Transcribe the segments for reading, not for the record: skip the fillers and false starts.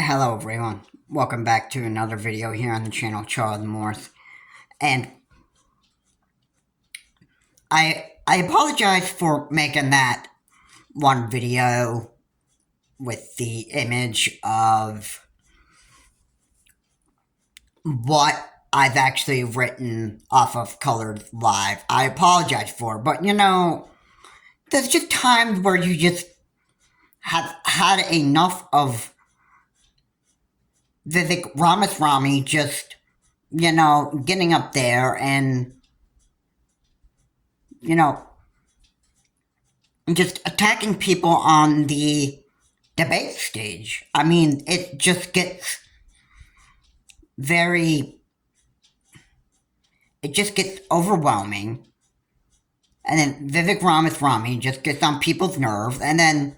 Hello everyone, welcome back to another video here on the channel Charles Morse. And I apologize for making that one video with the image of what I've actually written off of Colored Live. I apologize for it, but there's just times where you just have had enough of Vivek Ramaswamy just, getting up there and, just attacking people on the debate stage. I mean, it just gets overwhelming. And then Vivek Ramaswamy just gets on people's nerves, and then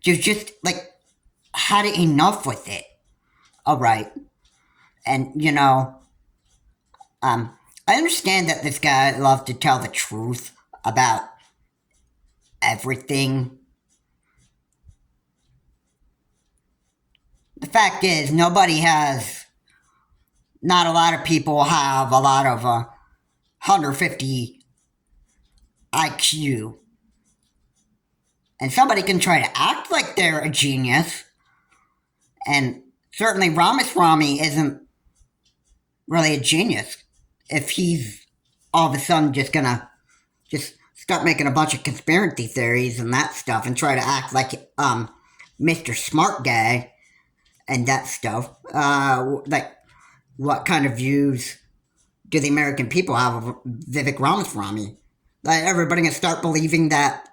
you've just, had enough with it. Alright. And, I understand that this guy loves to tell the truth about everything. The fact is, not a lot of people have a lot of 150 IQ. And somebody can try to act like they're a genius. And certainly Ramaswamy isn't really a genius if he's all of a sudden just gonna start making a bunch of conspiracy theories and that stuff and try to act like Mr. Smart Guy and that stuff. What kind of views do the American people have of Vivek Ramaswamy? Like, everybody gonna start believing that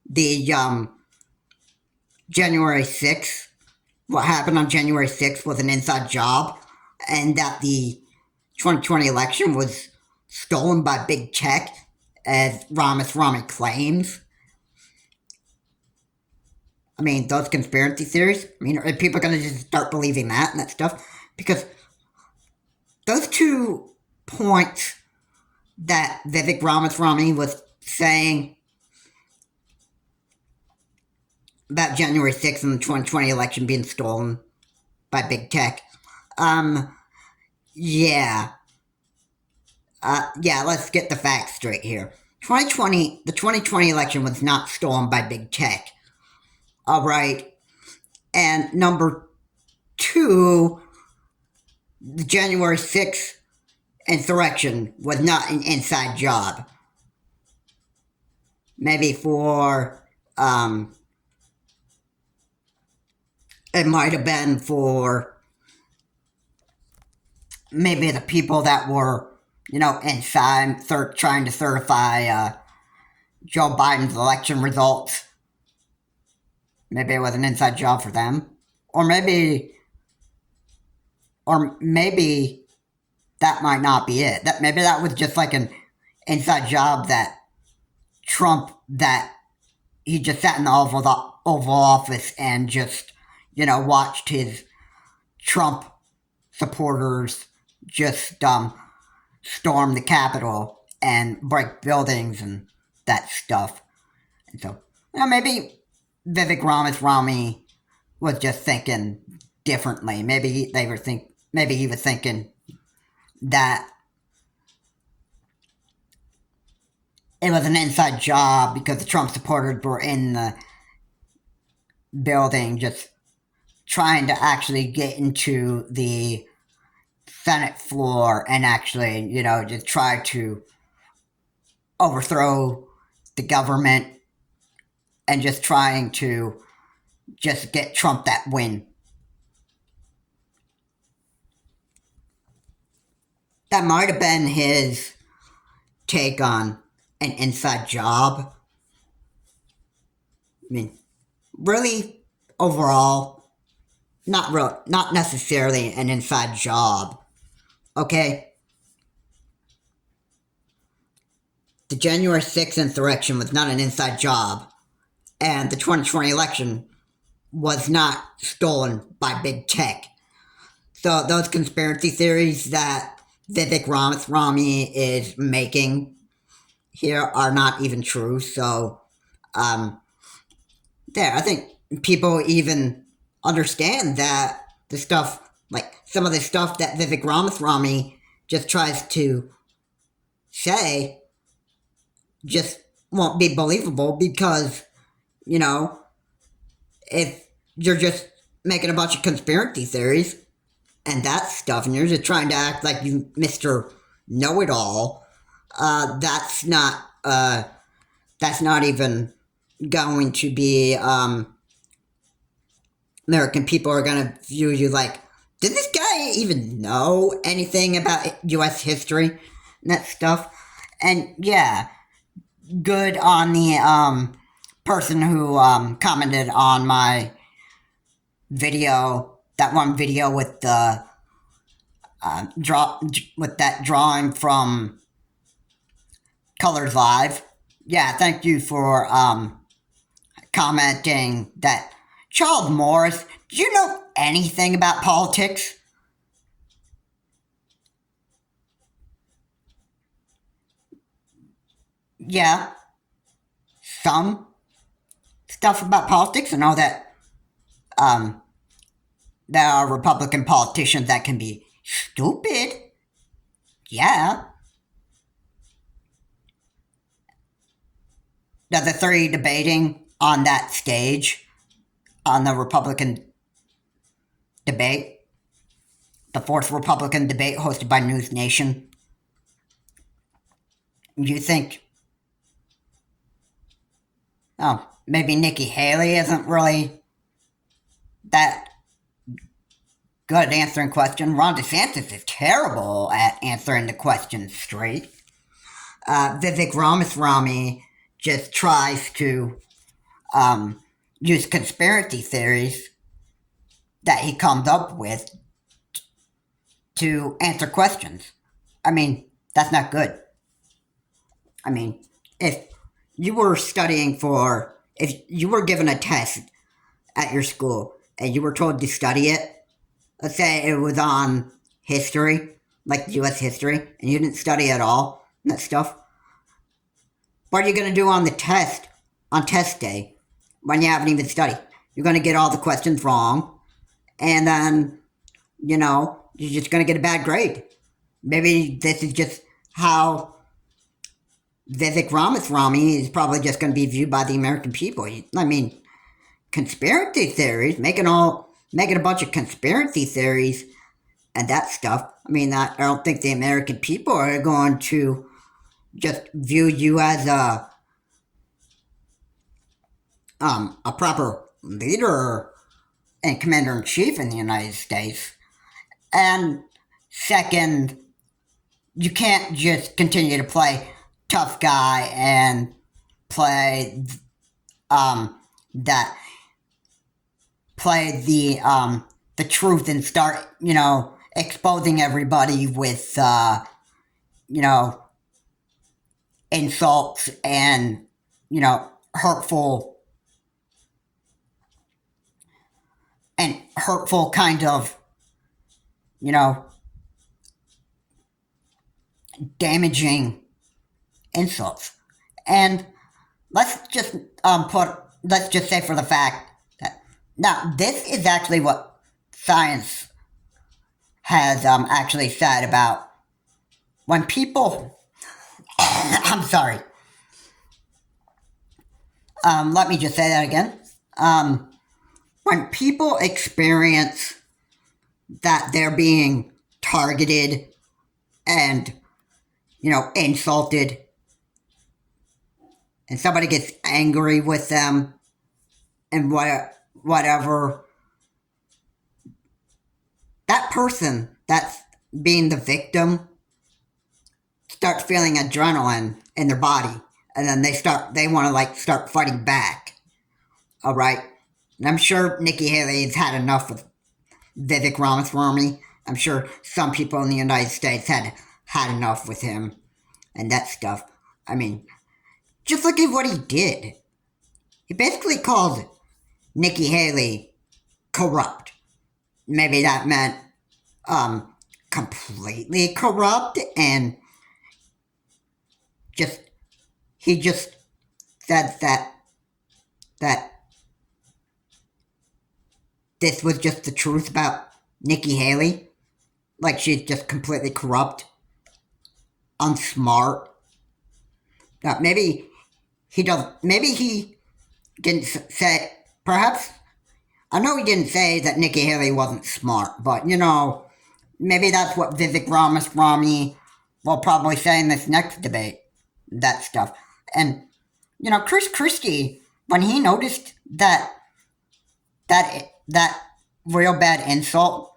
the January 6th, what happened on January 6th was an inside job, and that the 2020 election was stolen by big tech, as Ramaswamy claims. I mean, those conspiracy theories, are people going to just start believing that and that stuff? Because those 2 points that Vivek Ramaswamy was saying about January 6th and the 2020 election being stolen by big tech, let's get the facts straight here. The 2020 election was not stolen by big tech. Alright. And number 2, the January 6th insurrection was not an inside job. Maybe it might have been for maybe the people that were, inside trying to certify Joe Biden's election results. Maybe it was an inside job for them. Or maybe that might not be it. Maybe that was just like an inside job that he just sat in the Oval Office and just, watched his Trump supporters just storm the Capitol and break buildings and that stuff. And so, maybe Vivek Ramaswamy was just thinking differently. Maybe he was thinking that it was an inside job because the Trump supporters were in the building just trying to actually get into the Senate floor and actually, just try to overthrow the government and just trying to just get Trump that win. That might have been his take on an inside job. Really, overall, not necessarily an inside job. Okay? The January 6th insurrection was not an inside job, and the 2020 election was not stolen by big tech. So those conspiracy theories that Vivek Ramaswamy is making here are not even true. So, I think people even understand that the stuff, like some of the stuff that Vivek Ramaswamy just tries to say, just won't be believable because, you know, if you're just making a bunch of conspiracy theories and that stuff, and you're just trying to act like you Mr. Know-it-all, that's not even going to be, American people are going to view you like, did this guy even know anything about U.S. history and that stuff? And yeah, good on the person who commented on my video, that one video with the with that drawing from Colors Live. Yeah, thank you for commenting that. Charles Morris, do you know anything about politics? Yeah, some stuff about politics. I know that um, there are Republican politicians that can be stupid. Yeah. The three debating on that stage on the Republican debate, the fourth Republican debate hosted by News Nation. You think, oh, maybe Nikki Haley isn't really that good at answering questions. Ron DeSantis is terrible at answering the questions straight. Vivek Ramaswamy just tries to use conspiracy theories that he comes up with to answer questions. I mean, that's not good. I mean, if you were studying for, if you were given a test at your school and you were told to study it, let's say it was on history, like US history, and you didn't study at all, and that stuff, what are you going to do on the test, on test day, when you haven't even studied? You're going to get all the questions wrong, and then, you're just going to get a bad grade. Maybe this is just how Vivek Ramaswamy is probably just going to be viewed by the American people. I mean, conspiracy theories, making a bunch of conspiracy theories and that stuff. I mean, I don't think the American people are going to just view you as a proper leader and commander-in-chief in the United States. And second, you can't just continue to play tough guy and play that play the truth and start exposing everybody with insults and hurtful kind of damaging insults. And let's just say for the fact that now this is actually what science has actually said about when people I'm sorry. Let me just say that again. When people experience that they're being targeted and insulted, and somebody gets angry with them and whatever, that person that's being the victim starts feeling adrenaline in their body, and then they want to start fighting back. All right, and I'm sure Nikki Haley has had enough with Vivek Ramaswamy. I'm sure some people in the United States had enough with him and that stuff. I mean, just look at what he did. He basically called Nikki Haley corrupt. Maybe that meant completely corrupt, and he just said that this was just the truth about Nikki Haley. Like she's just completely corrupt, unsmart. Maybe he does. Maybe he didn't say. Perhaps I know he didn't say that Nikki Haley wasn't smart, but maybe that's what Vivek Ramaswamy will probably say in this next debate. That stuff, and Chris Christie, when he noticed that real bad insult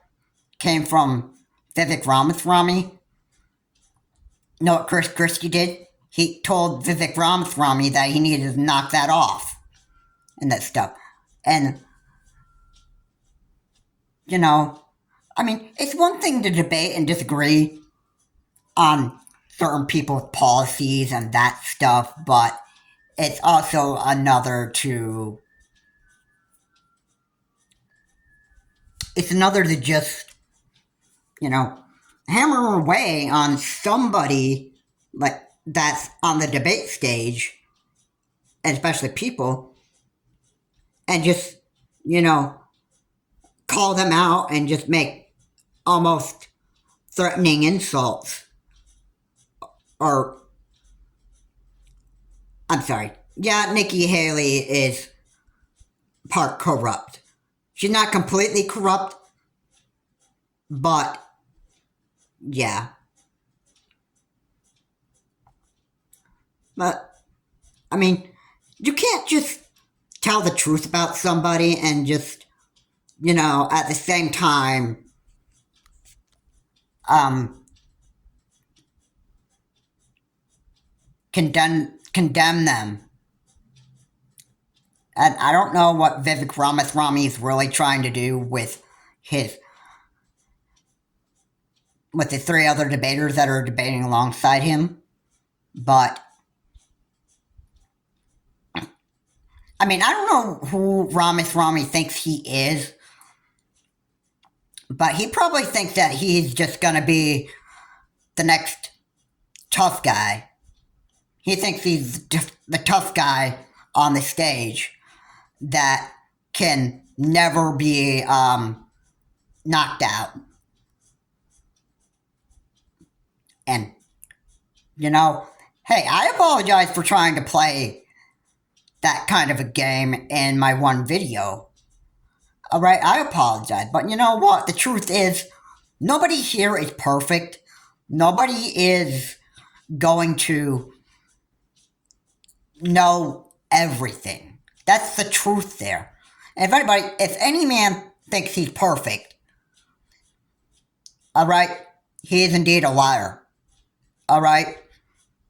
came from Vivek Ramaswamy. You know what Chris Christie did? He told Vivek Ramaswamy that he needed to knock that off and that stuff. And, it's one thing to debate and disagree on certain people's policies and that stuff, but it's also another to just, hammer away on somebody like that's on the debate stage, especially people, and just, call them out and just make almost threatening insults. Or, I'm sorry. Yeah, Nikki Haley is part corrupt. She's not completely corrupt, but yeah. But, you can't just tell the truth about somebody and just, at the same time, condemn them. And I don't know what Vivek Ramaswamy is really trying to do with the three other debaters that are debating alongside him. But, I don't know who Ramaswamy thinks he is, but he probably thinks that he's just going to be the next tough guy. He thinks he's just the tough guy on the stage that can never be knocked out. And, hey, I apologize for trying to play that kind of a game in my one video. Alright, I apologize. But you know what? The truth is, nobody here is perfect. Nobody is going to know everything. That's the truth there. If any man thinks he's perfect, alright, he is indeed a liar. Alright?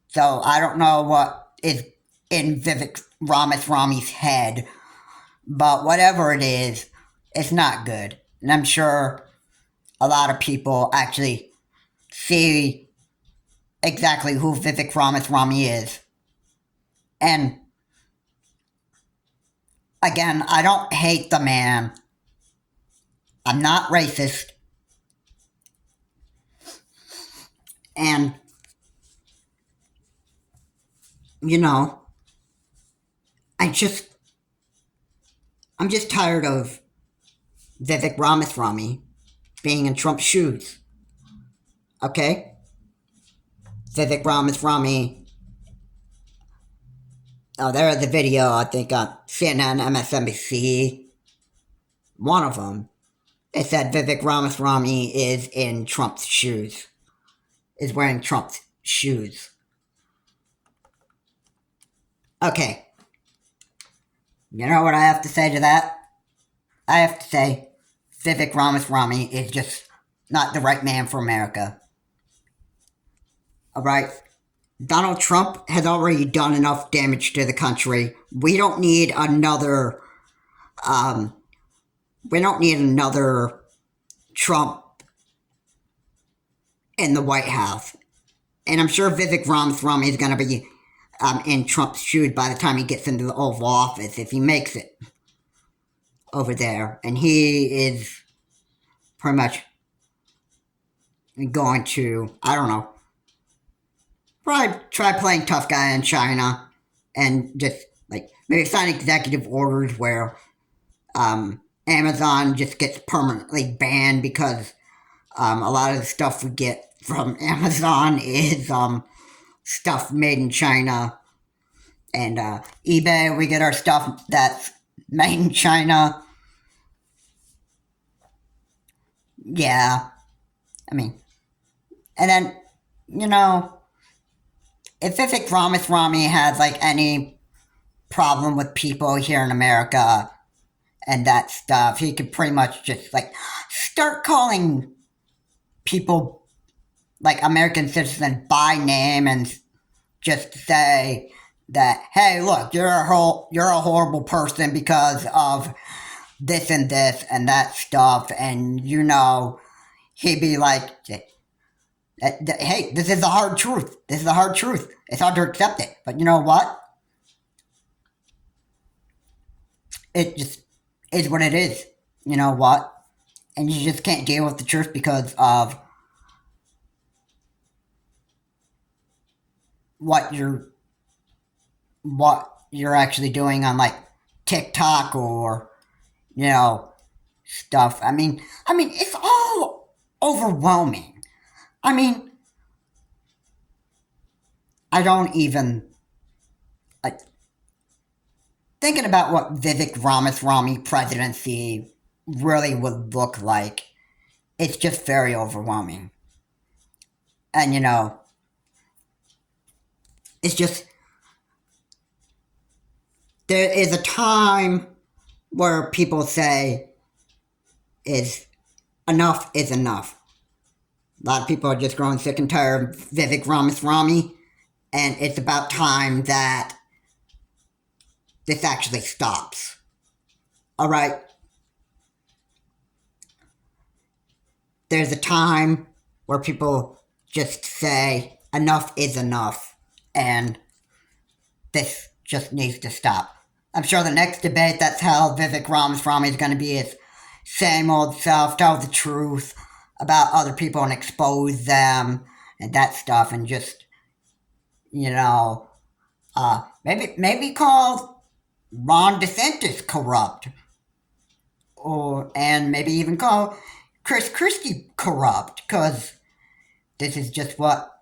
So I don't know what is in Vivek Ramaswamy's head, but whatever it is, it's not good. And I'm sure a lot of people actually see exactly who Vivek Ramaswamy is. And again, I don't hate the man. I'm not racist. And, I'm just tired of Vivek Ramaswamy being in Trump's shoes. Okay? Vivek Ramaswamy. Oh, there's a video, I think, on CNN, MSNBC. One of them. It said Vivek Ramaswamy is in Trump's shoes. Is wearing Trump's shoes. Okay. You know what I have to say to that? I have to say, Vivek Ramaswamy is just not the right man for America. Alright? Donald Trump has already done enough damage to the country. We don't need another Trump in the White House. And I'm sure Vivek Ramaswamy is going to be in Trump's shoes by the time he gets into the Oval Office, if he makes it over there. And he is pretty much going to, I don't know, probably try playing tough guy in China and just, maybe sign executive orders where Amazon just gets permanently banned because a lot of the stuff we get from Amazon is stuff made in China. And eBay, we get our stuff that's made in China. Yeah, I mean, and then, you know, if Vivek Ramaswamy has like any problem with people here in America and that stuff, he could pretty much just like start calling people like American citizens by name and just say that, hey, look, you're a horrible person because of this and that stuff, and he'd be like, hey, this is the hard truth. This is the hard truth. It's hard to accept it, but you know what? It just is what it is. You know what? And you just can't deal with the truth because of what you're actually doing on like TikTok or stuff. I mean, it's all overwhelming. I mean, I don't even like thinking about what Vivek Ramaswamy presidency really would look like. It's just very overwhelming, and it's just there is a time where people say is enough is enough. A lot of people are just growing sick and tired of Vivek Ramaswamy, and it's about time that this actually stops. All right? There's a time where people just say enough is enough, and this just needs to stop. I'm sure the next debate that's held, Vivek Ramaswamy is going to be his same old self, tell the truth about other people and expose them and that stuff, and just maybe call Ron DeSantis corrupt, and maybe even call Chris Christie corrupt, because this is just what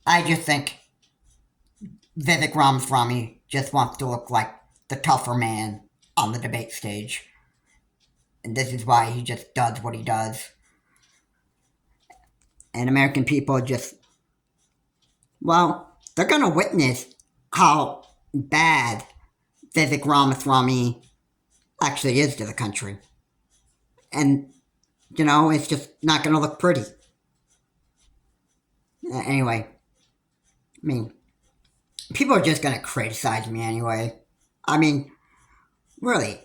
I just think Vivek Ramaswamy just wants to look like the tougher man on the debate stage. And this is why he just does what he does. And American people just, well, they're going to witness how bad Vivek Ramaswamy actually is to the country. And, it's just not going to look pretty. Anyway, I mean, people are just going to criticize me anyway. I mean, really,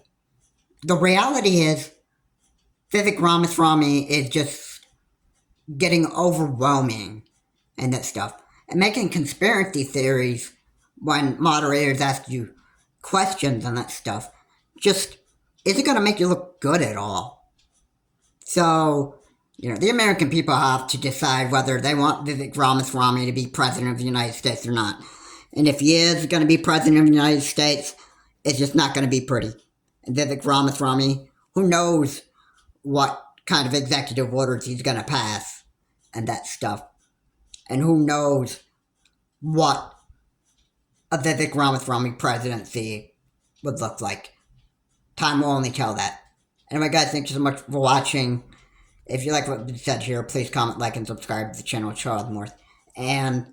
the reality is Vivek Ramaswamy is just getting overwhelming and that stuff. And making conspiracy theories when moderators ask you questions and that stuff just isn't going to make you look good at all. So, the American people have to decide whether they want Vivek Ramaswamy to be president of the United States or not. And if he is going to be president of the United States, it's just not going to be pretty. And Vivek Ramaswamy, who knows what kind of executive orders he's going to pass and that stuff. And who knows what a Vivek Ramaswamy presidency would look like. Time will only tell that. Anyway, guys, thank you so much for watching. If you like what we said here, please comment, like, and subscribe to the channel, Charles North. And,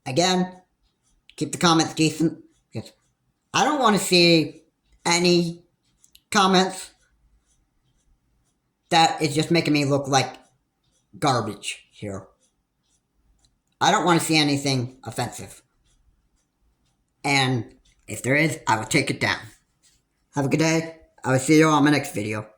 again, keep the comments decent, because I don't want to see any comments that is just making me look like garbage here. I don't want to see anything offensive. And if there is, I will take it down. Have a good day. I will see you on my next video.